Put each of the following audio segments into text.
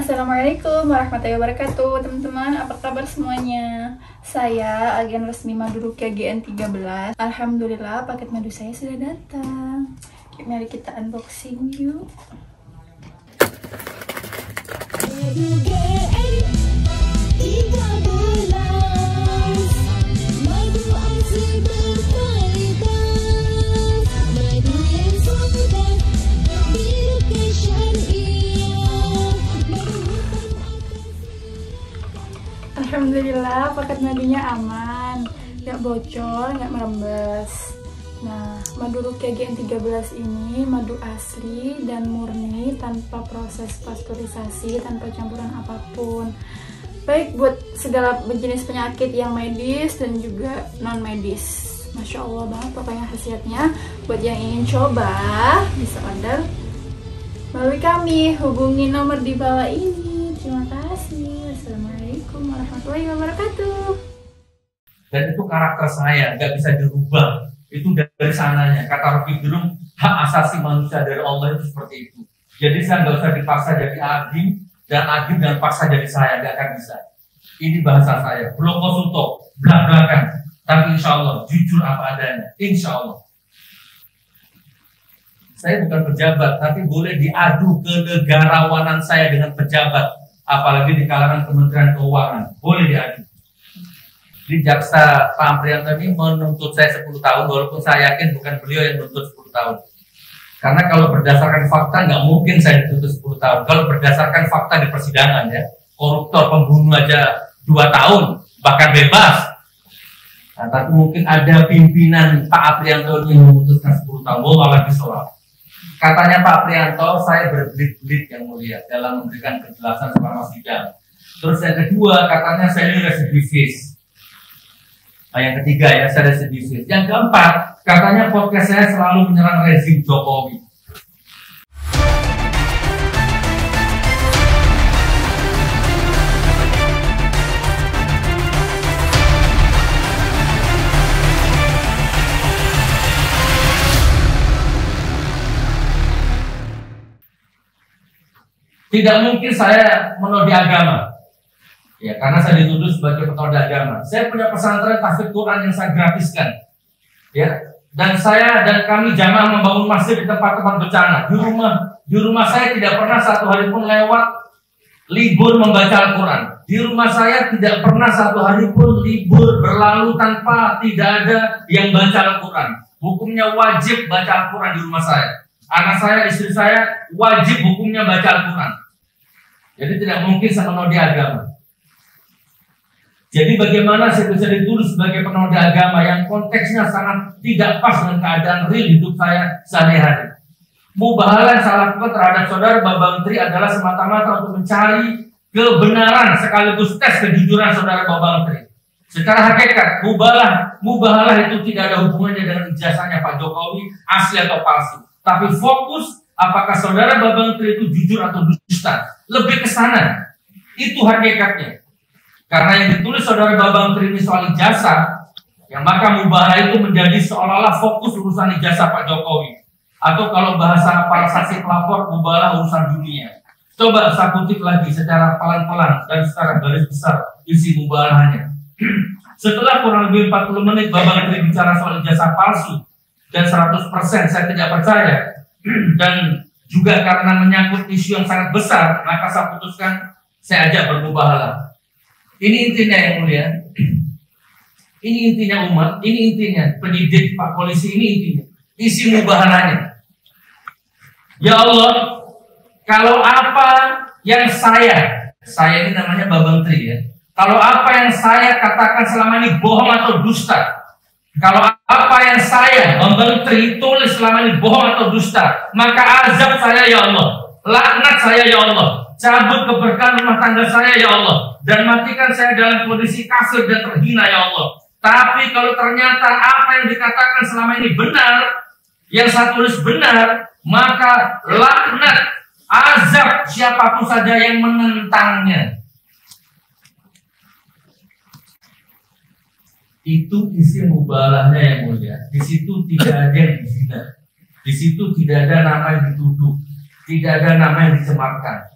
Assalamualaikum warahmatullahi wabarakatuh. Teman-teman, apa kabar semuanya? Saya agen resmi Madu Ruqyah GN13. Alhamdulillah paket madu saya sudah datang. Mari kita unboxing yuk. Alhamdulillah paket madunya aman, nggak bocor, nggak merembes. Nah, Madu Ruqyah GN13 ini madu asli dan murni tanpa proses pasteurisasi, tanpa campuran apapun. Baik buat segala jenis penyakit yang medis dan juga non medis. Masya Allah banget pokoknya khasiatnya. Buat yang ingin coba bisa order melalui kami, hubungi nomor di bawah ini. Terima kasih. Wassalamualaikum warahmatullahi wabarakatuh. Dan itu karakter saya, nggak bisa dirubah. Itu dari sananya. Kata Rocky Gerung, hak asasi manusia dari Allah itu seperti itu. Jadi saya nggak usah dipaksa jadi Agim, dan Agim dan paksa jadi saya, nggak akan bisa. Ini bahasa saya, belum konsulto, belak-belakan. Tapi insya Allah, jujur apa adanya. Insya Allah. Saya bukan pejabat, tapi boleh diadu kenegarawanan saya dengan pejabat. Apalagi di kalangan Kementerian Keuangan. Boleh diadu. Di jaksa Pak Amprianto ini menuntut saya 10 tahun, walaupun saya yakin bukan beliau yang menuntut 10 tahun. Karena kalau berdasarkan fakta, nggak mungkin saya dituntut 10 tahun. Kalau berdasarkan fakta di persidangan, ya, koruptor, pembunuh aja 2 tahun, bahkan bebas. Nah, tapi mungkin ada pimpinan Pak Aprianto yang memutuskan 10 tahun. Wallahu a'lam. Katanya Pak Aprianto, saya berbelit-belit yang mulia dalam memberikan kejelasan selama sidang. Terus yang kedua, katanya saya ini residivis. Nah, yang ketiga ya, saya residivis. Yang keempat, katanya podcast saya selalu menyerang rezim Jokowi. Tidak mungkin saya menodai agama. Ya, karena saya dituduh sebagai penodai agama. Saya punya pesantren tahfidz Quran yang saya gratiskan. Ya, dan saya dan kami jamaah membangun masjid di tempat-tempat bencana. Di rumah saya tidak pernah satu hari pun lewat libur membaca Al-Quran. Di rumah saya tidak pernah satu hari pun libur berlalu tanpa tidak ada yang baca Al-Quran. Hukumnya wajib baca Al-Quran di rumah saya. Anak saya, istri saya wajib hukumnya baca Al-Quran. Jadi tidak mungkin saya menodai agama. Jadi bagaimana saya bisa dituduh sebagai penodai agama yang konteksnya sangat tidak pas dengan keadaan real hidup saya sehari-hari. Mubahalah yang saya lakukan terhadap saudara Bambang Tri adalah semata-mata untuk mencari kebenaran sekaligus tes kejujuran saudara Bambang Tri. Secara hakikat, mubahalah itu tidak ada hubungannya dengan ijazahnya Pak Jokowi asli atau palsu. Tapi fokus apakah saudara Bambang Tri itu jujur atau dusta. Lebih ke sana. Itu hakikatnya. Karena yang ditulis saudara Bambang Tri ini soal ijazah, yang maka mubahalah itu menjadi seolah-olah fokus urusan ijazah Pak Jokowi. Atau kalau bahasa para saksi pelapor, mubahalah urusan dunia. Coba saya kutip lagi secara pelan-pelan dan secara garis besar isi mubahalahnya. Setelah kurang lebih 40 menit Bambang Tri bicara soal ijazah palsu, dan 100% saya tidak percaya, dan juga karena menyangkut isu yang sangat besar, maka saya putuskan saya ajak bermubahalah. Ini intinya yang mulia. Ini intinya umat, ini intinya pendidik, Pak Polisi, ini intinya. Isi mubahalahnya. Ya Allah, kalau apa yang saya ini namanya Bambang Tri ya. Kalau apa yang saya katakan selama ini bohong atau dusta, kalau apa yang saya Bambang Tri tulis selama ini bohong atau dusta, maka azab saya ya Allah, laknat saya ya Allah, cabut keberkahan rumah tangga saya ya Allah, dan matikan saya dalam kondisi kafir dan terhina ya Allah. Tapi kalau ternyata apa yang dikatakan selama ini benar, yang saya tulis benar, maka laknat, azab siapapun saja yang menentangnya. Itu isi mubalahnya yang mulia. Di situ tidak ada yang dihina, di situ tidak ada nama yang dituduh, tidak ada nama yang dicemarkan.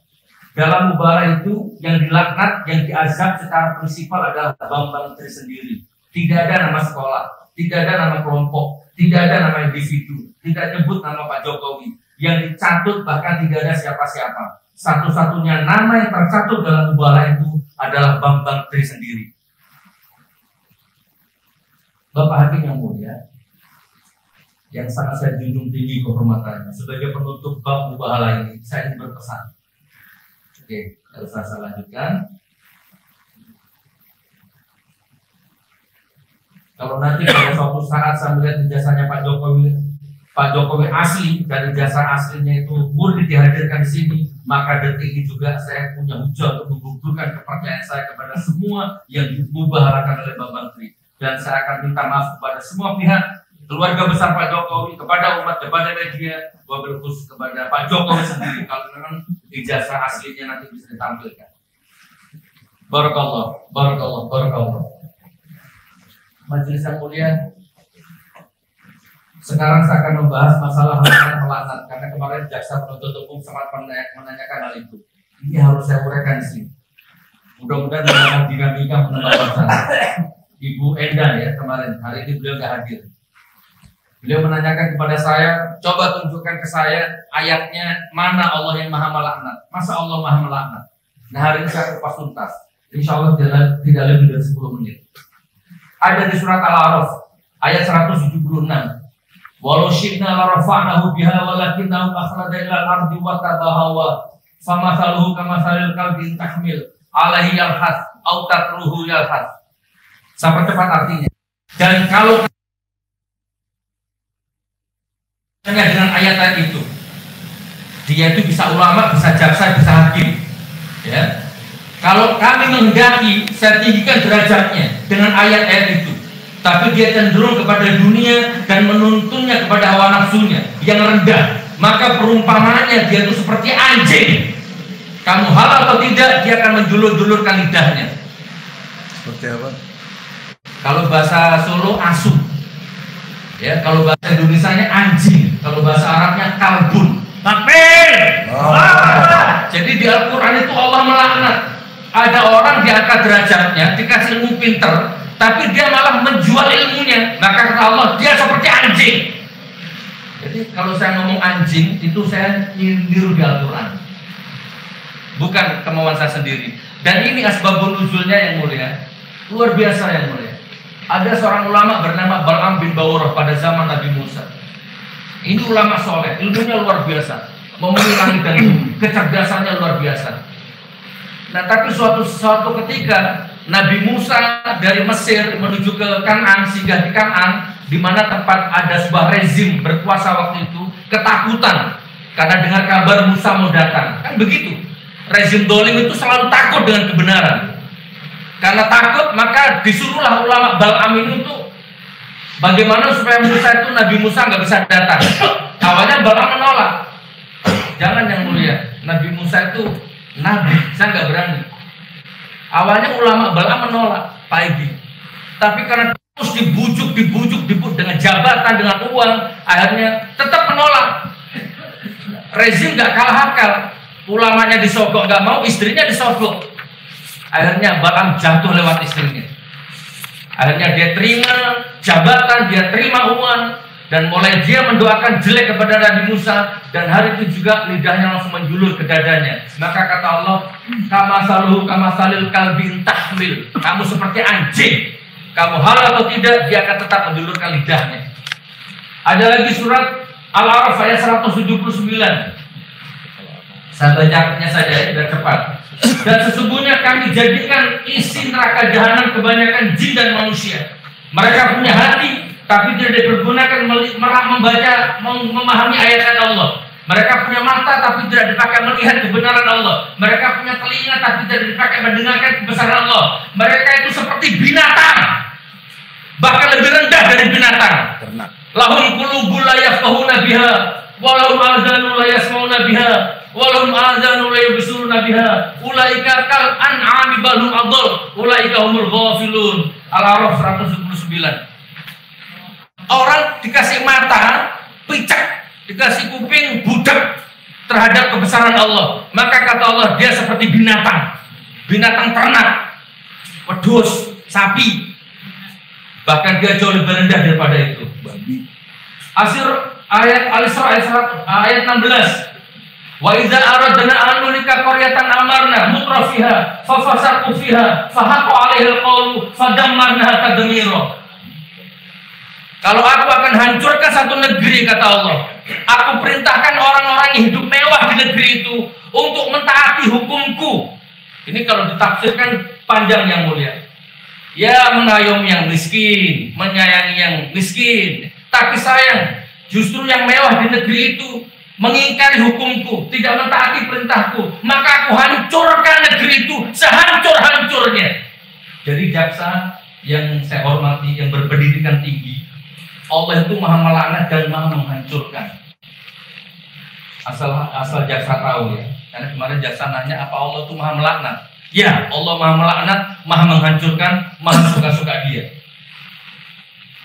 Dalam mubahalah itu yang dilaknat, yang diazab secara prinsipal adalah Bambang Tri sendiri. Tidak ada nama sekolah, tidak ada nama kelompok, tidak ada nama individu, tidak nyebut nama Pak Jokowi. Yang dicatut bahkan tidak ada siapa-siapa. Satu-satunya nama yang tercatut dalam mubahalah itu adalah Bambang Tri sendiri. Bapak Hakim yang mulia, yang sangat saya junjung tinggi kehormatannya, sebagai penutup bab mubahalah ini, saya ingin berpesan. Oke, harus saya lanjutkan. Kalau nanti pada suatu saat saya melihat ijazahnya Pak Jokowi asli dan ijazah aslinya itu murni dihadirkan di sini, maka detik ini juga saya punya hujah untuk membuktikan kepercayaan saya kepada semua yang dimubahalakan oleh Bambang Tri. Dan saya akan minta maaf kepada semua pihak, keluarga besar Pak Jokowi, kepada umat, kepada media, wabil khusus kepada Pak Jokowi sendiri kalau memang ijazah aslinya nanti bisa ditampilkan. Barakallah, barakallah, barakallah. Majelis yang mulia, sekarang saya akan membahas masalah melaknat karena kemarin jaksa penuntut umum sempat menanyakan hal itu. Ini harus saya uraikan di sini. Mudah-mudahan dengan dinamika menambah sana. Ibu Endan ya kemarin, hari ini beliau nggak hadir. Beliau menanyakan kepada saya, coba tunjukkan ke saya ayatnya mana Allah yang maha melaknat. Masa Allah maha melaknat? Nah hari ini saya kupas tuntas. Insya Allah tidak lebih dari 10 menit. Ada di surat Al-A'raf ayat 176. Walau syi'na la rafa'nahu biha walakinnahu akhlada ilal ardi wa tabahawa famathaluhu kamathalil kalbi tahmil alaihi yalhas au tatruhu yalhas. Sampai tepat artinya. Dan kalau dengan ayat itu, dia itu bisa ulama, bisa jaksa, bisa hakim. Ya. Kalau kami menghendaki, saya tinggikan derajatnya dengan ayat-ayat itu. Tapi dia cenderung kepada dunia dan menuntunnya kepada hawa nafsunya yang rendah. Maka perumpamaannya dia itu seperti anjing. Kamu halal atau tidak, dia akan menjulur-julurkan lidahnya. Seperti apa? Kalau bahasa Solo asu, ya. Kalau bahasa Indonesianya anjing, kalau bahasa Arabnya kalbun. Takbir. Jadi di Al-Quran itu Allah melaknat. Ada orang diangkat derajatnya, dikasih ilmu pinter, tapi dia malah menjual ilmunya. Maka kata Allah, dia seperti anjing. Jadi kalau saya ngomong anjing, itu saya niru di Al-Quran, bukan kemauan saya sendiri. Dan ini asbabun nuzulnya yang mulia, luar biasa yang mulia. Ada seorang ulama bernama Bal'am bin Bawrah pada zaman Nabi Musa. Ini ulama soleh, ilmunya luar biasa, memenuhi langit dan bumi, kecerdasannya luar biasa. Nah, tapi suatu ketika Nabi Musa dari Mesir menuju ke Kan'an, singgah di Kan'an, di mana tempat ada sebuah rezim berkuasa waktu itu, ketakutan karena dengar kabar Musa mau datang. Kan begitu. Rezim dolim itu selalu takut dengan kebenaran. Karena takut, maka disuruhlah ulama Bal'am ini untuk bagaimana supaya Musa itu, Nabi Musa nggak bisa datang. Awalnya Bal'am menolak. Jangan yang mulia, Nabi Musa itu Nabi, saya nggak berani. Awalnya ulama Bal'am menolak, Pak Edi. Tapi karena terus dibujuk dengan jabatan, dengan uang, akhirnya tetap menolak. Rezim nggak kalah akal. Ulamanya disogok nggak mau, istrinya disogok. Akhirnya Bal'am jatuh lewat istrinya. Akhirnya dia terima jabatan, dia terima uang, dan mulai dia mendoakan jelek kepada Nabi Musa. Dan hari itu juga lidahnya langsung menjulur ke dadanya. Maka kata Allah, kamasalil kalbin tahmil. Kamu seperti anjing. Kamu halal atau tidak, dia akan tetap menjulurkan lidahnya. Ada lagi surat Al-A'raf ayat 179. Saya bacaannya saja biar cepat. Dan sesungguhnya kami jadikan isi neraka jahanam kebanyakan jin dan manusia. Mereka punya hati, tapi tidak dipergunakan membaca, memahami ayat Allah. Mereka punya mata, tapi tidak dipakai melihat kebenaran Allah. Mereka punya telinga, tapi tidak dipakai mendengarkan kebesaran Allah. Mereka itu seperti binatang, bahkan lebih rendah dari binatang. Lahum qulubun la yafqahuna biha, walahum adzanun la yasmauna biha, walahum adzanun la yubsiruna biha, ulaika kal an'ami bal hum adall, ulaika humul ghafilun. Al-A'raf 179. Orang dikasih mata picak, dikasih kuping budak, terhadap kebesaran Allah, maka kata Allah dia seperti binatang ternak, wedhus, sapi. Bahkan dia jauh lebih rendah daripada itu. Al-Isra ayat 16. Wa idza aradna an nulika qaryatan amarna mutrafiha fa fasaqu fiha fa haqa 'alaiha al-qawlu fadammarnaha tadmira. Kalau aku akan hancurkan satu negeri, kata Allah, aku perintahkan orang-orang yang hidup mewah di negeri itu untuk mentaati hukumku. Ini kalau ditafsirkan panjang yang mulia. Ya, mengayomi yang miskin, menyayangi yang miskin. Tapi sayang, justru yang mewah di negeri itu mengingkari hukumku, tidak mentaati perintahku, maka aku hancurkan negeri itu sehancur-hancurnya. Jadi jaksa yang saya hormati, yang berpendidikan tinggi, Allah itu maha melaknat dan maha menghancurkan. Asal jaksa tahu ya. Karena kemarin jaksa nanya apa Allah itu maha melaknat. Ya, Allah maha melaknat, maha menghancurkan, maha suka-suka dia.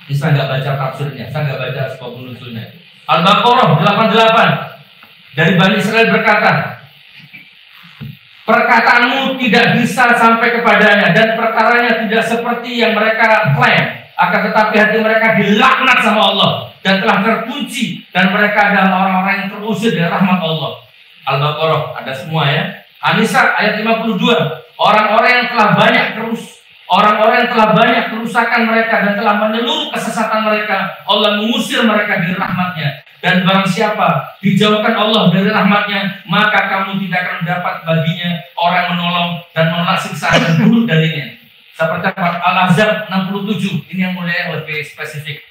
Ini saya nggak baca tafsirnya, saya nggak baca sebab nusulnya. Al-Baqarah 88 dari Bani Israel berkata, perkataanmu tidak bisa sampai kepadanya dan perkaranya tidak seperti yang mereka klaim. Akan tetapi hati mereka dilaknat sama Allah dan telah terkunci, dan mereka adalah orang-orang yang terusir dari rahmat Allah. Al-Baqarah ada semua ya. An-Nisa ayat 52. Orang-orang yang telah banyak kerusakan mereka dan telah menyeluruh kesesatan mereka, Allah mengusir mereka dari rahmatnya. Dan barang siapa dijauhkan Allah dari rahmatnya, maka kamu tidak akan dapat baginya orang menolong dan menolak siksaan dan buruk darinya. Seperti Al-Ahzab 67. Ini yang mulia yang lebih spesifik.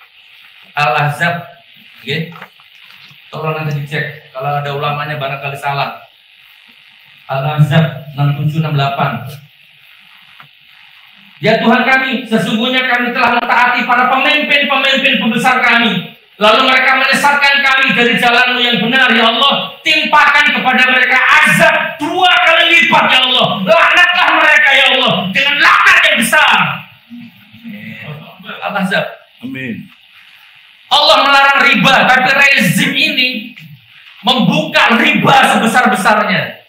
Al-Ahzab, okay. Tolong nanti dicek kalau ada ulamanya barangkali salah. Al-Ahzab 67-68. Ya Tuhan kami, sesungguhnya kami telah mentaati para pemimpin pembesar kami, lalu mereka menyesatkan kami dari jalan-Mu yang benar. Ya Allah, timpakan kepada mereka azab 2 kali lipat. Ya Allah, laknatlah mereka ya Allah dengan laknat yang besar. Al-Ahzab. Amin. Allah melarang riba, tapi rezim ini membuka riba sebesar-besarnya.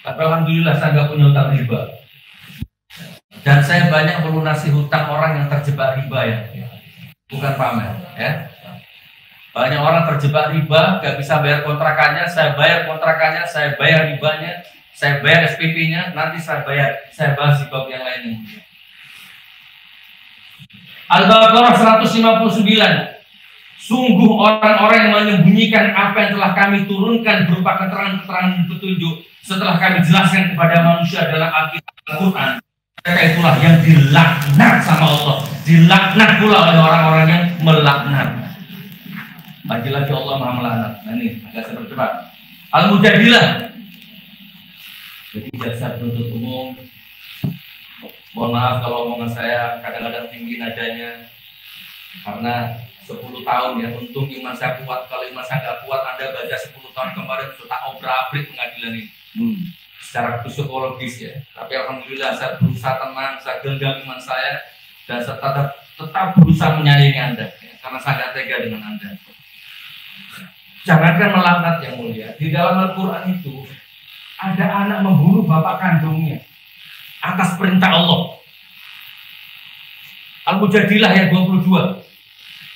Tapi alhamdulillah saya nggak punya hutang riba. Dan saya banyak melunasi hutang orang yang terjebak riba ya. Bukan pamer ya. Banyak orang terjebak riba, gak bisa bayar kontrakannya, saya bayar kontrakannya, saya bayar ribanya, saya bayar SPP-nya, nanti saya bahas di bab yang lainnya. Al-Baqarah 159. Sungguh orang-orang yang menyembunyikan apa yang telah kami turunkan berupa keterangan-keterangan petunjuk setelah kami jelaskan kepada manusia dalam Al-Quran, mereka itulah yang dilaknat sama Allah, dilaknat pula oleh orang-orang yang melaknat. Lagi-lagi Allah maha melaknat. Nah ini agak saya percepat. Al-Mujadilah. Jadi jaksa penuntut umum, mohon maaf kalau omongan saya kadang-kadang tinggi nadanya, karena 10 tahun ya, untung iman saya kuat. Kalau iman saya nggak kuat, Anda baca 10 tahun kemarin sudah obrak-abrik pengadilan ini. Secara psikologis ya. Tapi alhamdulillah saya berusaha tenang, saya genggam iman saya, dan saya tetap berusaha menyayangi Anda ya, karena saya nggak tega dengan Anda. Jangankan melaknat yang mulia, di dalam Al-Quran itu ada anak membunuh bapak kandungnya atas perintah Allah. Al-Mujadilah ayat 22.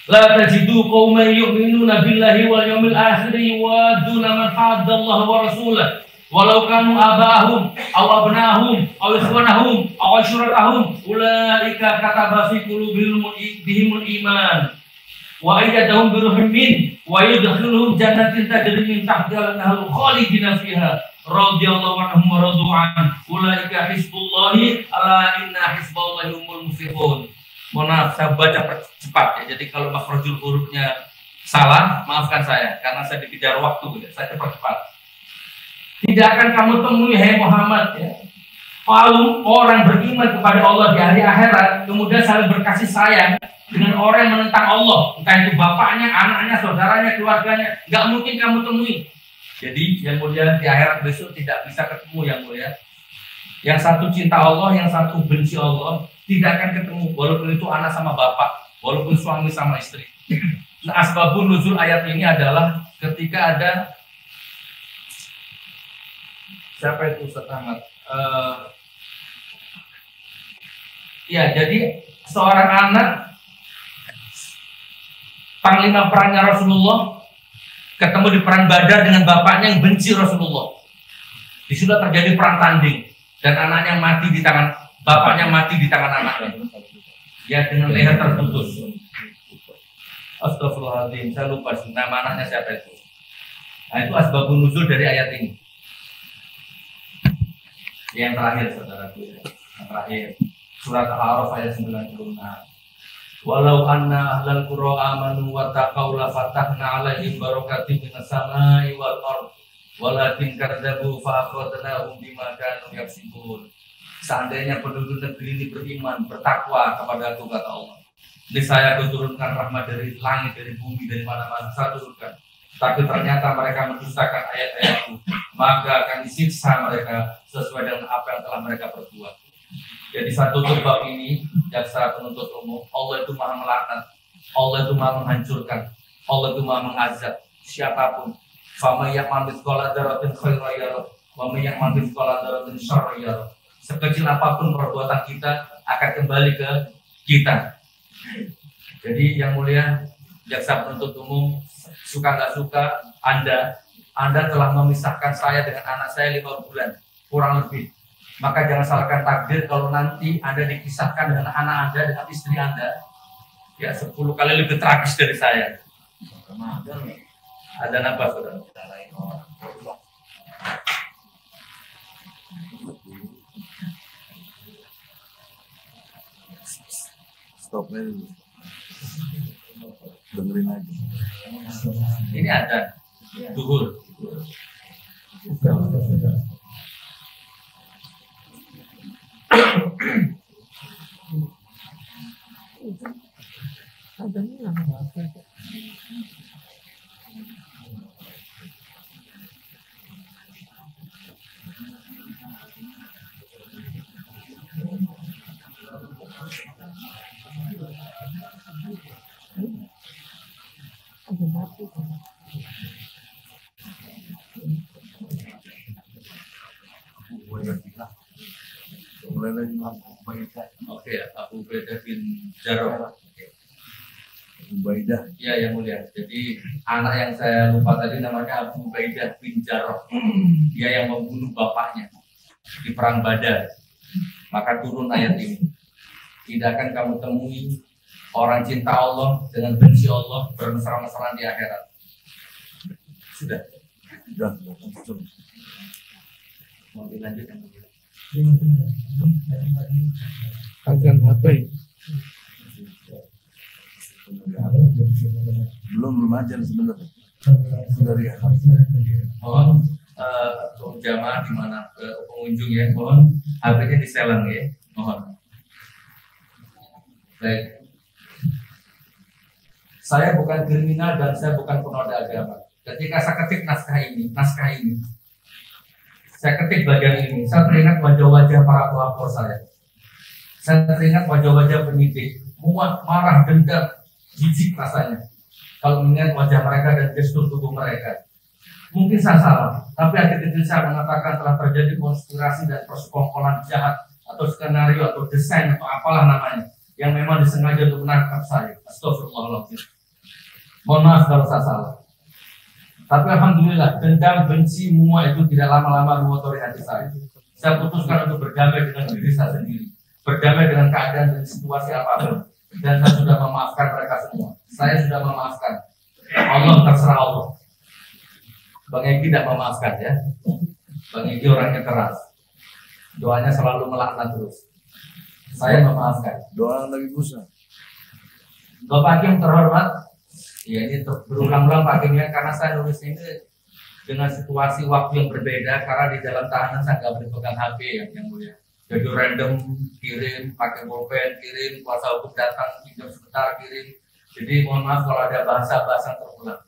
La tajidu qauman yu'minuna billahi wal yawmil akhir wa duna man haddallaha wa rasulahu walau kanu abahum aw abnahum aw ikhwanahum aw ashiratahum ulaika kataba fi qulubihimul iman wa ayyadahum bi ruhin min wa yudkhiluhum jannatin tajri min tahtiha al-anharu khalidina fiha radhiyallahu anhum wa radu an ulaika hizbullahi ala inna hizballahi humul muflihun. Mohon maaf, saya baca cepat ya. Jadi kalau makhrajul hurufnya salah, maafkan saya karena saya dikejar waktu ya. Saya cepat-cepat. Tidak akan kamu temui hai Muhammad ya, kaum orang beriman kepada Allah di hari akhirat kemudian saling berkasih sayang dengan orang yang menentang Allah, entah itu bapaknya, anaknya, saudaranya, keluarganya, nggak mungkin kamu temui. Jadi yang mulia di akhirat besok tidak bisa ketemu yang mulia. Yang satu cinta Allah, yang satu benci Allah, tidak akan ketemu, walaupun itu anak sama bapak, walaupun suami sama istri. Nah, asbabun nuzul ayat ini adalah ketika ada Siapa itu Ustaz Ahmad? Ya, jadi seorang anak panglima perangnya Rasulullah ketemu di perang Badar dengan bapaknya yang benci Rasulullah. Di situ terjadi perang tanding dan anaknya mati di tangan bapaknya, mati di tangan anaknya. Ya, dengan leher terputus. Astagfirullahaladzim, saya lupa nama anaknya siapa itu. Nah, itu asbabun nuzul dari ayat ini. Yang terakhir, saudaraku, yang terakhir, surat Al-A'raf ayat 96. Walau anna ahlal qura amanu wa taqaw la fatahna 'alaihim barakatim minas samai wal ardh walakin kadzabu fa akhadnahum bima kanu yaksibun. Seandainya penduduk negeri ini beriman, bertakwa kepada Aku, kata Allah, niscaya Aku turunkan rahmat dari langit, dari bumi, dari mana-mana saya turunkan. Tapi ternyata mereka mendustakan ayat-ayatku, maka akan disiksa mereka sesuai dengan apa yang telah mereka perbuat. Jadi satu bab ini, jaksa penuntut umum, Allah itu maha melaknat, Allah itu maha menghancurkan, Allah itu maha mengazab siapapun. Fama ya'mal mithqala dzarratin khairan yarah, wa may ya'mal mithqala dzarratin syarran yarah. Sekecil apapun perbuatan kita akan kembali ke kita. Jadi yang mulia jaksa penuntut umum, suka nggak suka, Anda telah memisahkan saya dengan anak saya 5 bulan kurang lebih. Maka jangan salahkan takdir kalau nanti Anda dipisahkan dengan anak Anda, dengan istri Anda, ya 10 kali lebih tragis dari saya. Ada apa, saudara? Stop dulu. Dengerin aja. Ini ada duhur. Mulai lagi. Oke, Abu Ubaidah bin Jarrah. Ubaidah. Ya, yang mulia. Jadi anak yang saya lupa tadi namanya Abu Ubaidah bin Jarrah. Dia yang membunuh bapaknya di perang Badar. Maka turun ayat ini. Tidak akan kamu temui orang cinta Allah dengan benci Allah bermesra-mesraan di akhirat. Sudah. Sudah. Mau dilanjutkan? Akan HP. Belum aja sebenarnya. Sudah ya. Mohon jamaah di mana pengunjung ya, mohon HP-nya diselang ya, mohon. Baik. Saya bukan kriminal dan saya bukan penoda agama. Ketika saya ketik naskah ini, saya ketik bagian ini, saya teringat wajah-wajah para pelapor saya. Saya teringat wajah-wajah penyidik, muak, marah, dendam, jijik rasanya kalau mengingat wajah mereka dan gestur tubuh mereka. Mungkin saya salah, tapi hati kecil saya mengatakan telah terjadi konspirasi dan persekongkolan jahat atau skenario atau desain atau apalah namanya yang memang disengaja untuk menangkap saya. Astagfirullahaladzim. Mohon maaf kalau saya salah. Tapi alhamdulillah, dendam, benci, muak itu tidak lama-lama mengotori hati saya. Saya putuskan untuk berdamai dengan diri saya sendiri, berdamai dengan keadaan dan situasi apapun. Dan saya sudah memaafkan mereka semua. Saya sudah memaafkan. Allah terserah Allah. Bang Egi tidak memaafkan ya. Bang Egi orangnya keras. Doanya selalu melaknat terus. Saya memaafkan. Doa Nabi Musa. Bapak Hakim terhormat. Ya, ini berulang-ulang Pak Hakim ya, karena saya nulis ini dengan situasi waktu yang berbeda, karena di dalam tahanan saya nggak boleh pegang HP yang mulia. Jadi random kirim, pakai pulpen kirim, kuasa hukum datang pinjam sebentar kirim. Jadi mohon maaf kalau ada bahasa-bahasa terulang.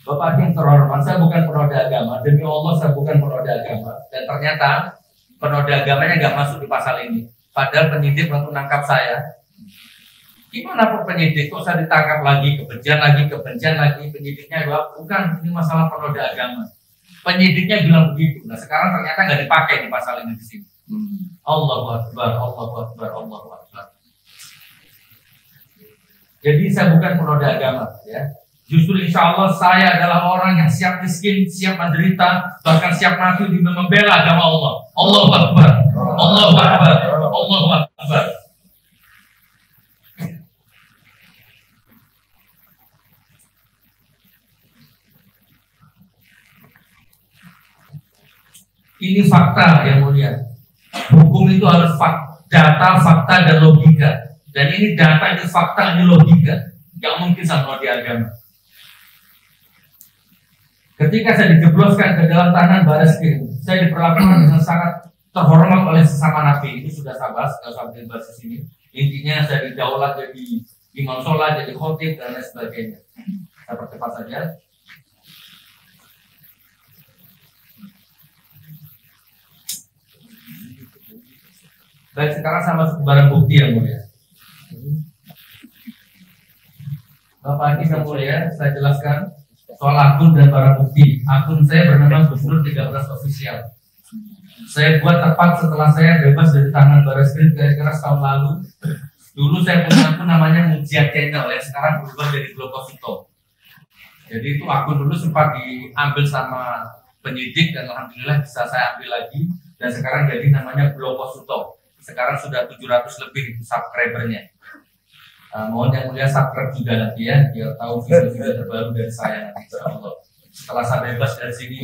Bapak Hakim terhormat, saya bukan penoda agama, demi Allah saya bukan penoda agama. Dan ternyata penoda agamanya nggak masuk di pasal ini. Padahal penyidik waktu nangkap saya, gimana Pak penyidik kok saya ditangkap lagi, kebencian lagi, penyidiknya bukan, ini masalah penoda agama. Penyidiknya bilang begitu. Nah sekarang ternyata nggak dipakai di pasal ini di sini. Allahu Akbar, Allahu Akbar, Allahu Akbar. Jadi saya bukan penoda agama, ya. Justru insya Allah saya adalah orang yang siap miskin, siap menderita, bahkan siap mati demi membela agama Allah. Allahu Akbar, Allahu Akbar, Allahu Akbar. Ini fakta yang mulia. Hukum itu harus data, fakta, dan logika. Dan ini data, ini fakta, ini logika. Gak mungkin sama di agama. Ketika saya dijebloskan ke dalam tahanan Barreskrim, saya diperlakukan dengan sangat terhormat oleh sesama napi. Ini sudah saya bahas, kalau saya bahas di sini. Intinya saya didaulat jadi imam sholat, jadi khotib, dan lain sebagainya. Saya percepat saja. Baik, sekarang saya masuk ke barang bukti yang mulia. Bapak Hakim yang mulia, saya jelaskan soal akun dan barang bukti. Akun saya bernama Gubernur 13 Official. Saya buat tepat setelah saya bebas dari tangan Barreskrim kira-kira setahun lalu. Dulu saya punya akun namanya Mujiat Channel, yang sekarang berubah jadi Blokosuto. Jadi itu akun dulu sempat diambil sama penyidik dan alhamdulillah bisa saya ambil lagi. Dan sekarang jadi namanya Blokosuto. Sekarang sudah 700 lebih subscribernya. Mohon yang mulia subscribe juga nanti ya, biar tahu video-video terbaru dari saya nanti insyaallah. Setelah saya bebas dari sini,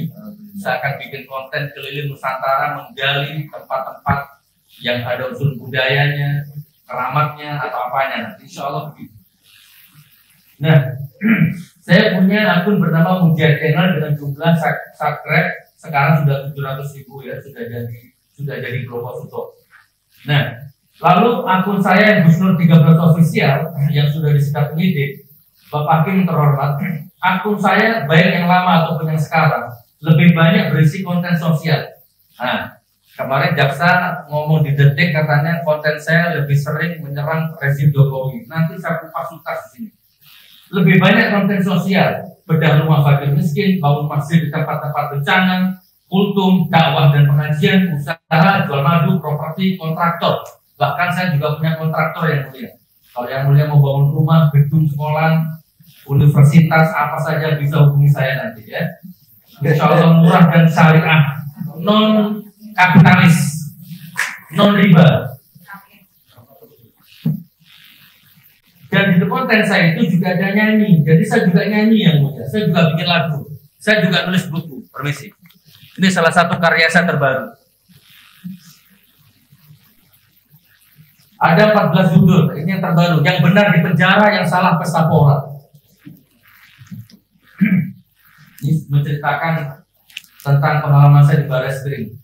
saya akan bikin konten keliling Nusantara menggali tempat-tempat yang ada unsur budayanya, keramatnya atau apanya nanti insyaallah begitu. Nah, saya punya akun bernama Mujiat Channel dengan jumlah subscribe sekarang sudah 700.000 ya, sudah jadi Blokosuto. Nah, lalu akun saya yang Gusnur 13 Official yang sudah disita penyidik, Bapak Hakim terhormat, akun saya baik yang lama ataupun yang sekarang lebih banyak berisi konten sosial. Nah, kemarin jaksa ngomong di Detik katanya konten saya lebih sering menyerang rezim Jokowi. Nanti saya kupas tuntas di sini. Lebih banyak konten sosial, bedah rumah fakir miskin, bangun masjid di tempat-tempat bencana, kultum, dakwah dan pengajian, usaha, jual madu, properti, kontraktor. Bahkan saya juga punya kontraktor yang mulia. Kalau yang mulia mau bangun rumah, gedung sekolah, universitas, apa saja bisa hubungi saya nanti ya. Insya Allah murah dan syariah, non kapitalis, non riba. Dan di konten saya itu juga ada nyanyi. Jadi saya juga nyanyi yang mulia. Saya juga bikin lagu. Saya juga nulis buku. Permisi. Ini salah satu karya saya terbaru. Ada 14 judul, ini yang terbaru. Yang benar di penjara, yang salah pesta pora. Ini menceritakan tentang pengalaman saya di Barreskrim.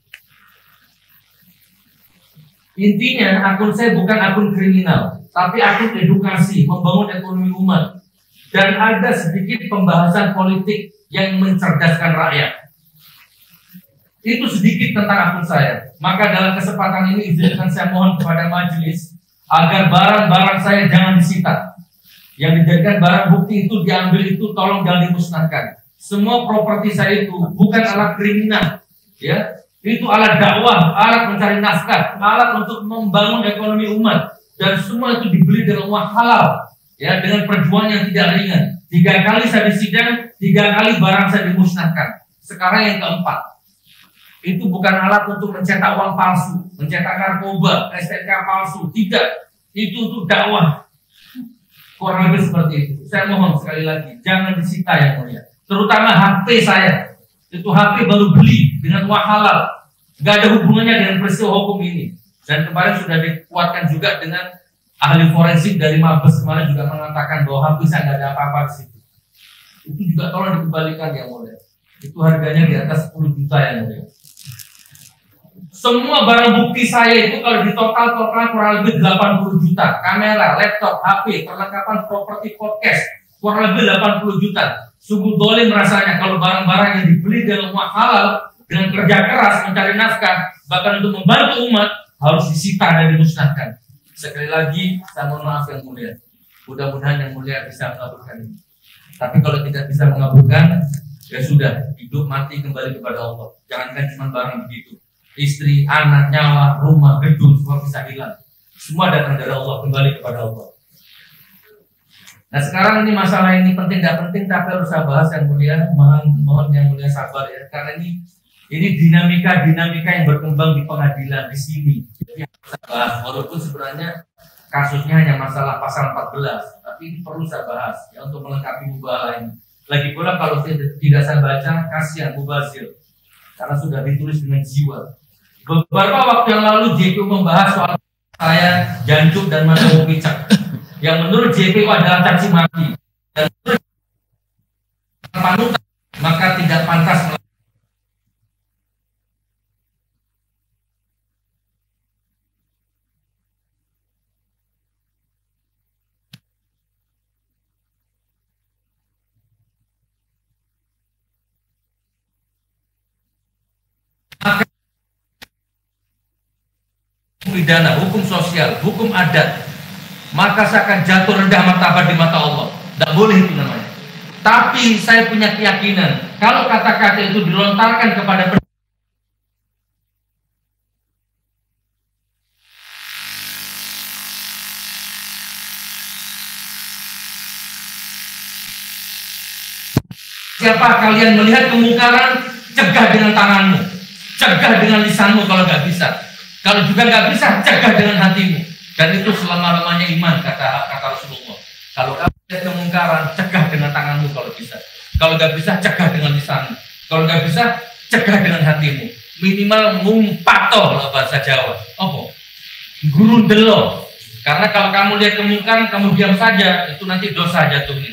Intinya akun saya bukan akun kriminal, tapi akun edukasi, membangun ekonomi umat. Dan ada sedikit pembahasan politik yang mencerdaskan rakyat. Itu sedikit tentang akun saya. Maka dalam kesempatan ini izinkan saya mohon kepada majelis agar barang-barang saya jangan disita. Yang dijadikan barang bukti itu diambil itu tolong jangan dimusnahkan. Semua properti saya itu bukan alat kriminal, ya. Itu alat dakwah, alat mencari nafkah, alat untuk membangun ekonomi umat. Dan semua itu dibeli dengan uang halal, ya, dengan perjuangan yang tidak ringan. 3 kali saya disidang, 3 kali barang saya dimusnahkan. Sekarang yang keempat. Itu bukan alat untuk mencetak uang palsu, mencetak narkoba, STNK palsu, tidak. Itu untuk dakwah. Kurang lebih seperti itu. Saya mohon sekali lagi, jangan disita yang mulia. Terutama HP saya. Itu HP baru beli dengan uang halal. Gak ada hubungannya dengan peristiwa hukum ini. Dan kemarin sudah dikuatkan juga dengan ahli forensik dari Mabes kemarin juga mengatakan bahwa HP saya nggak ada apa-apa di situ. Itu juga tolong dikembalikan yang mulia. Itu harganya di atas 10 juta yang mulia. Semua barang bukti saya itu kalau di total kurang lebih 80 juta. Kamera, laptop, HP, perlengkapan properti podcast kurang lebih 80 juta. Sungguh dolim rasanya kalau barang-barang yang dibeli dengan uang halal, dengan kerja keras mencari nafkah, bahkan untuk membantu umat harus disita dan dimusnahkan. Sekali lagi saya mohon maaf yang mulia. Mudah-mudahan yang mulia bisa mengabulkan ini. Tapi kalau tidak bisa mengabulkan, Ya sudah, hidup mati kembali kepada Allah. Jangankan cuma barang begitu, istri, anak, nyawa, rumah, gedung, semua bisa hilang. Semua datang dari Allah, kembali kepada Allah. Nah sekarang ini masalah ini penting tidak penting, tapi harus saya bahas yang mulia. Mohon yang mulia sabar ya, karena ini dinamika yang berkembang di pengadilan di sini. Jadi saya bahas, walaupun sebenarnya kasusnya hanya masalah pasal 14, tapi ini perlu saya bahas ya untuk melengkapi mubahalah ini. Lagi pula kalau tidak saya baca, kasihan mubazir, karena sudah ditulis dengan jiwa. Beberapa waktu yang lalu JPU membahas soal saya jancuk dan mata picak, yang menurut JPU adalah caci maki dan panutan, maka tidak pantas pidana, hukum sosial, hukum adat, maka saya akan jatuh rendah martabat di mata Allah. Tidak boleh itu namanya. Tapi saya punya keyakinan kalau kata-kata itu dilontarkan kepada siapa kalian melihat kemungkaran, cegah dengan tanganmu, cegah dengan lisanmu kalau nggak bisa. Kalau juga nggak bisa, cegah dengan hatimu. Dan itu selama-lamanya iman, kata Rasulullah. Kalau kamu lihat kemungkaran, cegah dengan tanganmu kalau bisa. Kalau nggak bisa, cegah dengan lisanmu. Kalau nggak bisa, cegah dengan hatimu. Minimal ngumpato lah bahasa Jawa. Apa? Gurundelo. Karena kalau kamu lihat kemungkaran, kamu diam saja, itu nanti dosa jatuhnya.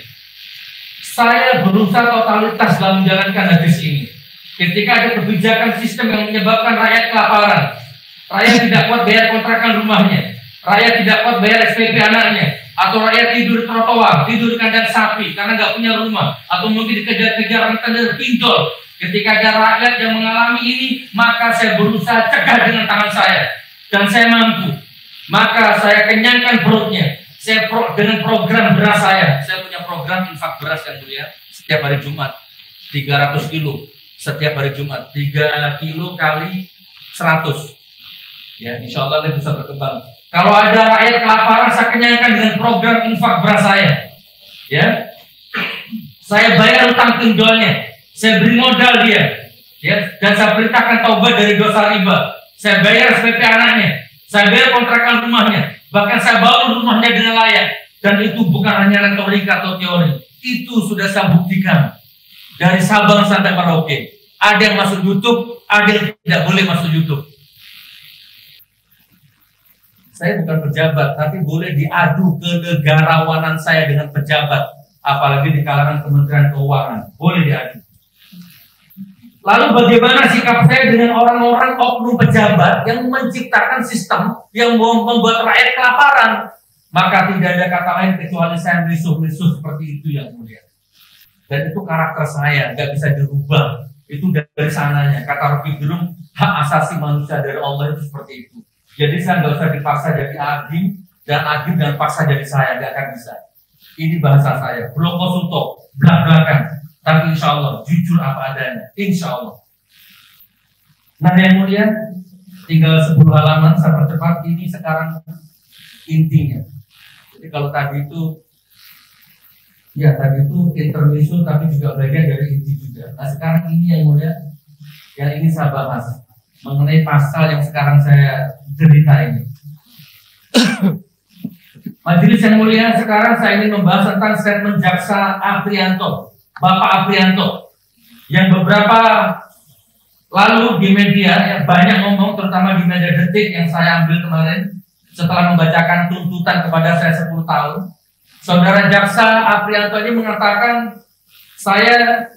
Saya berusaha totalitas dalam menjalankan hadis ini. Ketika ada kebijakan sistem yang menyebabkan rakyat kelaparan, rakyat tidak kuat bayar kontrakan rumahnya, rakyat tidak kuat bayar SPP anaknya, atau rakyat tidur di trotoar, tidur di kandang sapi karena nggak punya rumah, atau mungkin dikejar-kejar rentenir pinjol. Ketika ada rakyat yang mengalami ini, maka saya berusaha cegah dengan tangan saya, dan saya mampu. Maka saya kenyangkan perutnya. Saya dengan program beras saya punya program infak beras yang mulia setiap hari Jumat 300 kilo setiap hari Jumat, 3 kilo kali 100. Ya, insya Allah ini bisa berkembang. Kalau ada rakyat kelaparan, saya kenyangkan dengan program infak beras saya. Ya, saya bayar utang pinjolnya, saya beri modal dia, ya, dan saya perintahkan taubat dari dosa riba. Saya bayar SPP anaknya, saya bayar kontrakan rumahnya, bahkan saya bangun rumahnya dengan layak. Dan itu bukan hanya retorika atau teori, itu sudah saya buktikan dari Sabang sampai Merauke. Ada yang masuk YouTube, ada yang tidak boleh masuk YouTube. Saya bukan pejabat, tapi boleh diadu kenegarawanan saya dengan pejabat, apalagi di kalangan Kementerian Keuangan, boleh diadu. Lalu bagaimana sikap saya dengan orang-orang oknum pejabat yang menciptakan sistem yang membuat rakyat kelaparan? Maka tidak ada kata lain kecuali saya misuh-misuh seperti itu yang mulia. Dan itu karakter saya, nggak bisa dirubah. Itu dari sananya. Kata Rocky Gerung, hak asasi manusia dari Allah itu seperti itu. Jadi saya nggak usah dipaksa jadi Agim, dan Agim dan paksa jadi saya, nggak akan bisa. Ini bahasa saya, belum konsulto, belak-belakan. Tapi insya Allah, jujur apa adanya, insya Allah. Nah yang mulia, tinggal 10 halaman, saya percepat. Ini sekarang intinya. Jadi kalau tadi itu, ya tadi itu intermezzo, tapi juga bagian dari inti juga. Nah sekarang ini yang mulia, yang ingin saya bahas mengenai pasal yang sekarang saya cerita ini. Majelis yang mulia, sekarang saya ingin membahas tentang statement Jaksa Aprianto, Bapak Aprianto, yang beberapa lalu di media yang banyak ngomong, terutama di media Detik yang saya ambil kemarin setelah membacakan tuntutan kepada saya 10 tahun. Saudara Jaksa Aprianto ini mengatakan saya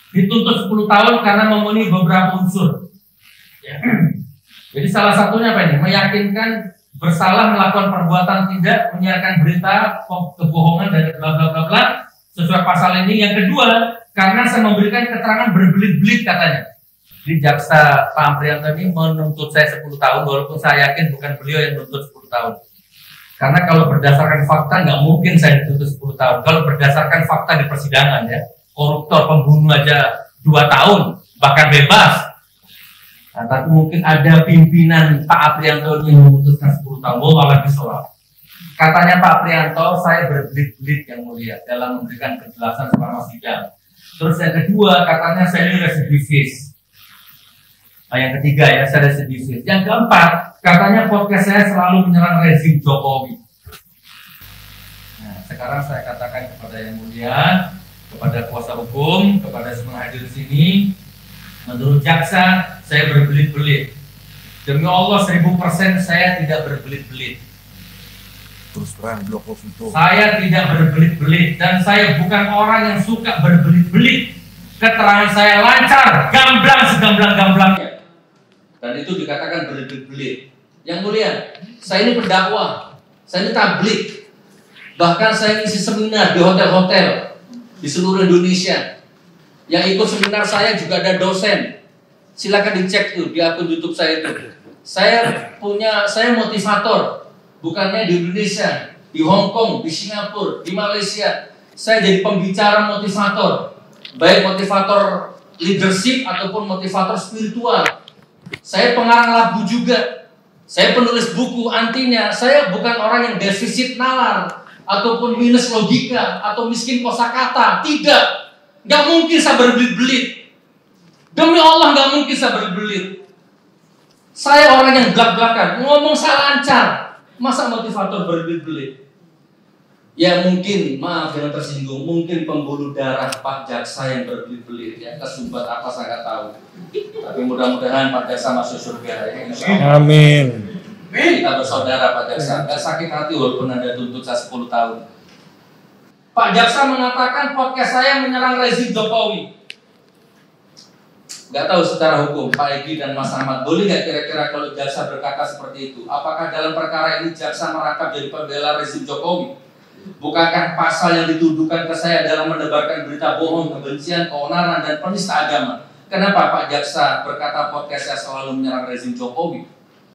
dituntut 10 tahun karena memenuhi beberapa unsur. Jadi salah satunya apa ini? Meyakinkan bersalah melakukan perbuatan tidak, menyiarkan berita kebohongan dan bla bla bla bla sesuai pasal ini. Yang kedua, karena saya memberikan keterangan berbelit-belit katanya. Jadi Jaksa Pak Aprianto ini menuntut saya 10 tahun, walaupun saya yakin bukan beliau yang menuntut 10 tahun. Karena kalau berdasarkan fakta nggak mungkin saya dituntut 10 tahun. Kalau berdasarkan fakta di persidangan ya, koruptor, pembunuh aja 2 tahun, bahkan bebas. Nah, tapi mungkin ada pimpinan Pak Aprianto yang memutuskan 10 tahun. Wallahu a'lam. Katanya Pak Aprianto, saya berbelit-belit yang mulia dalam memberikan kejelasan selama sidang. Terus yang kedua, katanya saya ini residivis. Nah, yang ketiga ya, saya residivis. Yang keempat, katanya podcast saya selalu menyerang rezim Jokowi. Nah, sekarang saya katakan kepada yang mulia, kepada kuasa hukum, kepada semua hadir di sini, menurut jaksa, saya berbelit-belit. Demi Allah 1000% saya tidak berbelit-belit. Terus terang blok itu. Saya tidak berbelit-belit dan saya bukan orang yang suka berbelit-belit. Keterangan saya lancar, gamblang segamblang-gamblangnya. Dan itu dikatakan berbelit-belit. Yang mulia, saya ini pendakwah, saya ini tabligh. Bahkan saya isi seminar di hotel-hotel di seluruh Indonesia. Yang ikut seminar saya juga ada dosen. Silakan dicek tuh di akun YouTube saya itu. Saya motivator. Bukannya di Indonesia, di Hong Kong, di Singapura, di Malaysia. Saya jadi pembicara motivator. Baik motivator leadership ataupun motivator spiritual. Saya pengarang lagu juga. Saya penulis buku, artinya saya bukan orang yang defisit nalar ataupun minus logika atau miskin kosakata. Tidak. Gak mungkin saya berbelit-belit. Demi Allah gak mungkin saya berbelit. Saya orang yang belak-belakan, ngomong saya lancar. Masa motivator berbelit-belit? Ya mungkin, maaf dengan tersinggung, mungkin pembuluh darah Pak Jaksa yang berbelit-belit ya, kesumbat apa saya nggak tahu. Tapi mudah-mudahan Pak Jaksa masuk surga ya. Amin. Kita bersaudara Pak Jaksa, nggak sakit hati walaupun Anda tuntut saya 10 tahun. Pak Jaksa mengatakan podcast saya menyerang rezim Jokowi. Nggak tahu secara hukum, Pak Egi dan Mas Ahmad, boleh nggak kira-kira kalau jaksa berkata seperti itu? Apakah dalam perkara ini jaksa merangkap jadi pembela rezim Jokowi? Bukankah pasal yang dituduhkan ke saya dalam menebarkan berita bohong, kebencian, keonaran, dan penista agama? Kenapa Pak Jaksa berkata podcast saya selalu menyerang rezim Jokowi?